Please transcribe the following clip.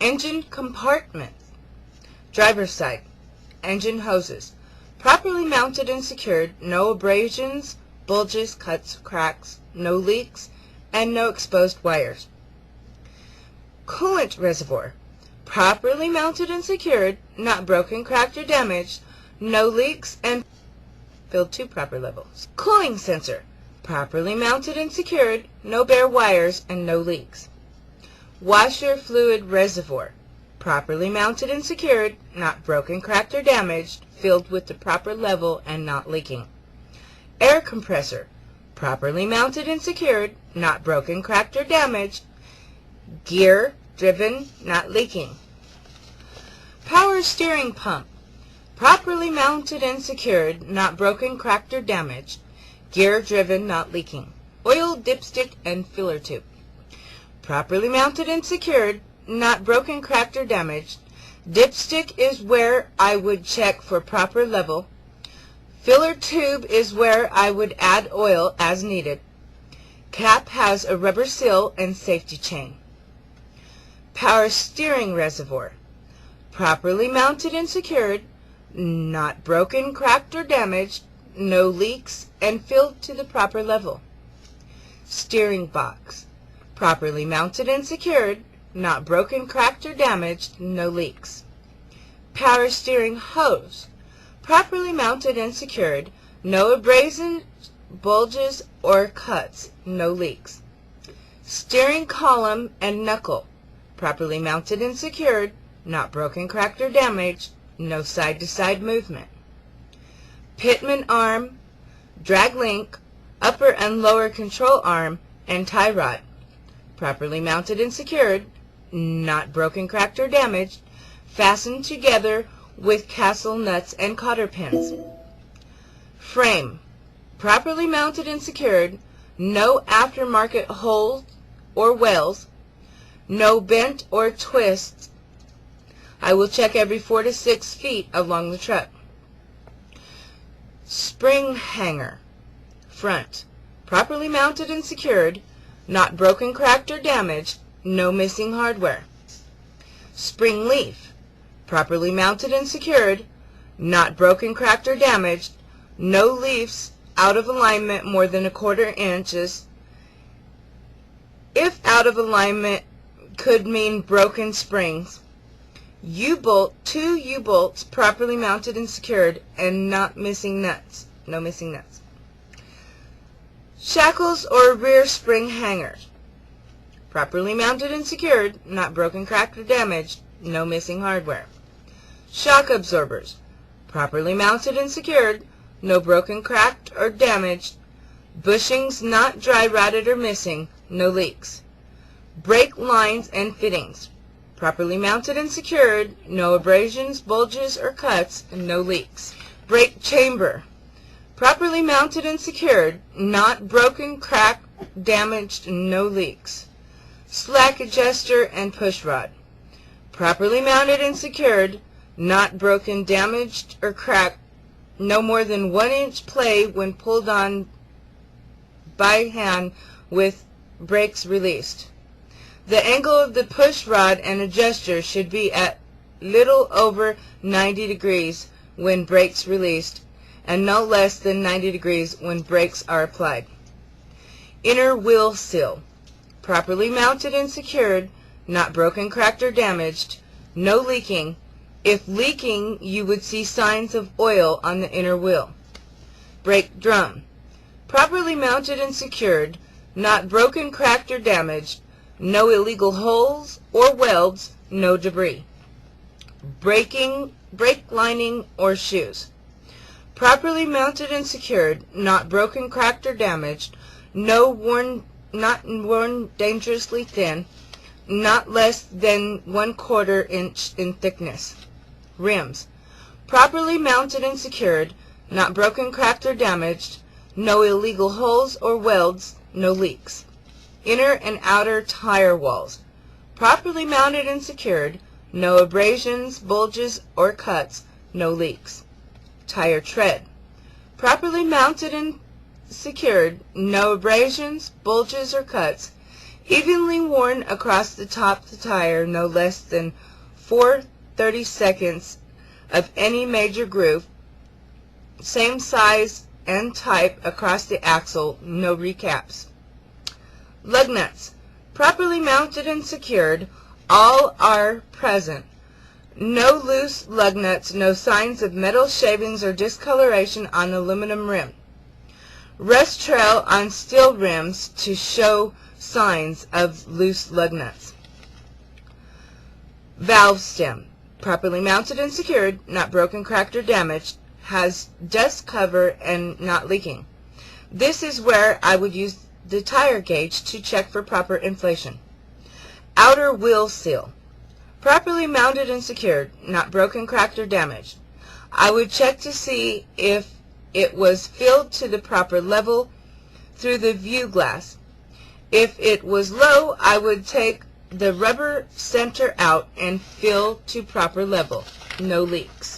Engine compartment. Driver's side. Engine hoses. Properly mounted and secured, no abrasions, bulges, cuts, cracks, no leaks, and no exposed wires. Coolant reservoir. Properly mounted and secured, not broken, cracked, or damaged, no leaks, and filled to proper levels. Cooling sensor. Properly mounted and secured, no bare wires, and no leaks. Washer fluid reservoir. Properly mounted and secured, not broken, cracked, or damaged, filled with the proper level and not leaking. Air compressor. Properly mounted and secured, not broken, cracked, or damaged, gear driven, not leaking. Power steering pump. Properly mounted and secured, not broken, cracked, or damaged, gear driven, not leaking. Oil dipstick and filler tube. Properly mounted and secured, not broken, cracked, or damaged. Dipstick is where I would check for proper level. Filler tube is where I would add oil as needed. Cap has a rubber seal and safety chain. Power steering reservoir. Properly mounted and secured, not broken, cracked, or damaged, no leaks, and filled to the proper level. Steering box. Properly mounted and secured, not broken, cracked, or damaged, no leaks. Power steering hose. Properly mounted and secured, no abrasions, bulges, or cuts, no leaks. Steering column and knuckle. Properly mounted and secured, not broken, cracked, or damaged, no side-to-side movement. Pitman arm, drag link, upper and lower control arm, and tie rod. Properly mounted and secured, not broken, cracked, or damaged, fastened together with castle nuts and cotter pins. Frame. Properly mounted and secured, no aftermarket holes or wells, no bent or twists. I will check every 4 to 6 feet along the truck. Spring hanger. Front. Properly mounted and secured, not broken, cracked, or damaged, no missing hardware. Spring leaf. Properly mounted and secured, not broken, cracked, or damaged, no leaves out of alignment more than 1/4 inches. If out of alignment could mean broken springs. U-bolt, 2 U-bolts properly mounted and secured, and not missing nuts. No missing nuts. Shackles or rear spring hangers. Properly mounted and secured, not broken, cracked, or damaged, no missing hardware. Shock absorbers. Properly mounted and secured, no broken, cracked, or damaged, bushings not dry rotted or missing, no leaks. Brake lines and fittings. Properly mounted and secured, no abrasions, bulges, or cuts, and no leaks. Brake chamber. Properly mounted and secured, not broken, cracked, damaged, no leaks. Slack adjuster and push rod. Properly mounted and secured, not broken, damaged, or cracked, no more than 1 inch play when pulled on by hand with brakes released. The angle of the push rod and adjuster should be at little over 90 degrees when brakes released, and no less than 90 degrees when brakes are applied. Inner wheel seal. Properly mounted and secured, not broken, cracked, or damaged, no leaking. If leaking, you would see signs of oil on the inner wheel. Brake drum. Properly mounted and secured, not broken, cracked, or damaged, no illegal holes or welds, no debris. Brake lining or shoes. Properly mounted and secured, not broken, cracked, or damaged, not worn dangerously thin, not less than 1/4 inch in thickness. Rims. Properly mounted and secured, not broken, cracked, or damaged, no illegal holes or welds, no leaks. Inner and outer tire walls. Properly mounted and secured, no abrasions, bulges, or cuts, no leaks. Tire tread. Properly mounted and secured, no abrasions, bulges, or cuts. Evenly worn across the top of the tire, no less than 4/32 of any major groove. Same size and type across the axle, no recaps. Lug nuts, properly mounted and secured, all are present. No loose lug nuts, no signs of metal shavings or discoloration on aluminum rim. Rust trail on steel rims to show signs of loose lug nuts. Valve stem, properly mounted and secured, not broken, cracked, or damaged, has dust cover and not leaking. This is where I would use the tire gauge to check for proper inflation. Outer wheel seal, properly mounted and secured, not broken, cracked, or damaged. I would check to see if it was filled to the proper level through the view glass. If it was low, I would take the rubber center out and fill to proper level. No leaks.